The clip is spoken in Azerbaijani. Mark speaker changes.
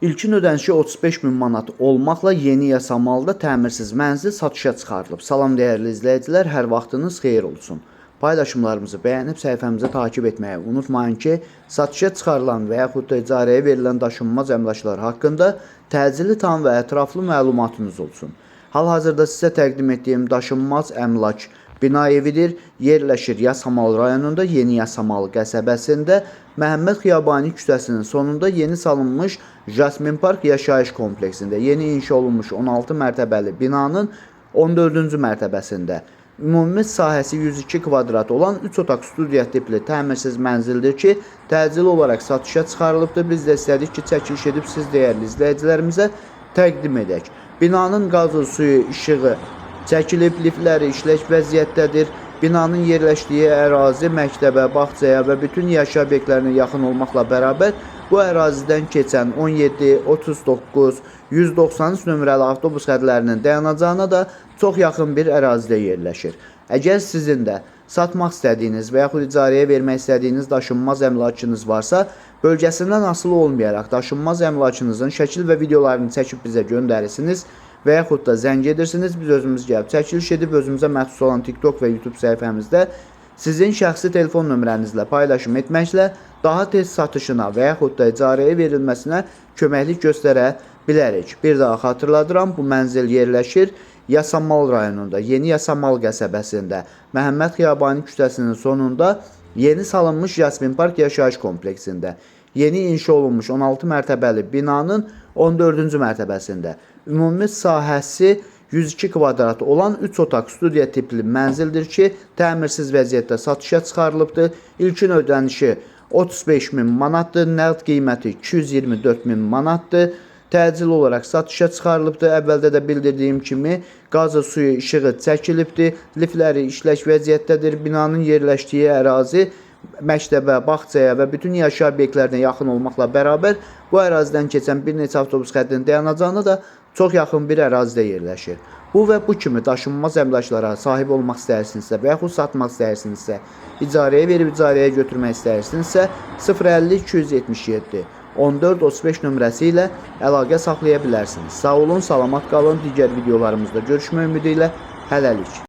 Speaker 1: İlkin ödənişi 35 min manat olmaqla yeni yasamalda təmirsiz mənzil satışa çıxarılıb. Salam dəyərli izləyicilər, hər vaxtınız xeyir olsun. Paylaşımlarımızı bəyənib səhifəmizi takib etməyi unutmayın ki, satışa çıxarılan və yaxud da icarəyə verilən daşınmaz əmlaklar haqqında təcili tam və ətraflı məlumatınız olsun. Hal-hazırda sizə təqdim etdiyim daşınmaz əmlak bina evidir. Yerləşir Yasamal rayonunda Yeni Yasamal qəsəbəsində Məhəmməd Xiyabani küçəsinin sonunda yeni salınmış Jasmin Park yaşayış kompleksində yeni inşa olunmuş 16 mərtəbəli binanın 14-cü mərtəbəsində ümumi sahəsi 102 kvadrat olan 3 otaq studiya tipli təmirsiz mənzildir ki, təcili olaraq satışa çıxarılıbdır. Biz də istədik ki, çəkiliş edib siz dəyərli izləyicilərimizə təqdim edək. Binanın qazı, suyu, işığı çəkilib, liftləri işlək vəziyyətdədir. Binanın yerləşdiyi ərazi məktəbə, bağçaya və bütün yaşayış obyektlərinə yaxın olmaqla bərabər bu ərazidən keçən 17, 39, 193 nömrəli avtobus xətlərinin dayanacağına da çox yaxın bir ərazidə yerləşir. Əgər sizin də satmaq istədiyiniz və yaxud icarəyə vermək istədiyiniz daşınmaz əmlakınız varsa, bölgəsindən asılı olmayaraq daşınmaz əmlakınızın şəkil və videolarını çəkib bizə göndərirsiniz və yaxud da zəng edirsiniz, biz özümüz gəlib çəkiliş edib özümüzə məxsus olan TikTok və YouTube səhifəmizdə sizin şəxsi telefon nömrənizlə paylaşım etməklə daha tez satışına və yaxud da icarəyə verilməsinə köməklik göstərə bilərik. Bir daha xatırladıram, bu mənzil yerləşir Yasamal rayonunda, Yeni Yasamal qəsəbəsində, Məhəmməd Xiyabani küçəsinin sonunda yeni salınmış Jasmin Park yaşayış kompleksində, yeni inşa olunmuş 16 mərtəbəli binanın 14-cü mərtəbəsində, ümumi sahəsi 102 kvadrat olan 3 otaq studiya tipli mənzildir ki, təmirsiz vəziyyətdə satışa çıxarılıbdır. İlkin ödənişi 35 min manatdır, nəqd qiyməti 224 min manatdır. Təcil olaraq satışa çıxarılıbdır. Əvvəldə də bildirdiyim kimi qazı, suyu, işığı çəkilibdir. Liftləri işlək vəziyyətdədir. Binanın yerləşdiyi ərazi məktəbə, bağçaya və bütün yaşayış obyektlərinə yaxın olmaqla bərabər bu ərazidən keçən bir neçə avtobus xəttinin dayanacağına da çox yaxın bir ərazidə yerləşir. Bu və bu kimi daşınmaz əmlaklara sahib olmaq istəyirsinizsə və yaxud satmaq istəyirsinizsə, icarəyə verib icarəyə götürmək istəyirsinizsə 050 277 14 35 nömrəsi ilə əlaqə saxlaya bilərsiniz. Sağ olun, salamat qalın. Digər videolarımızda görüşmək ümidi ilə hələlik.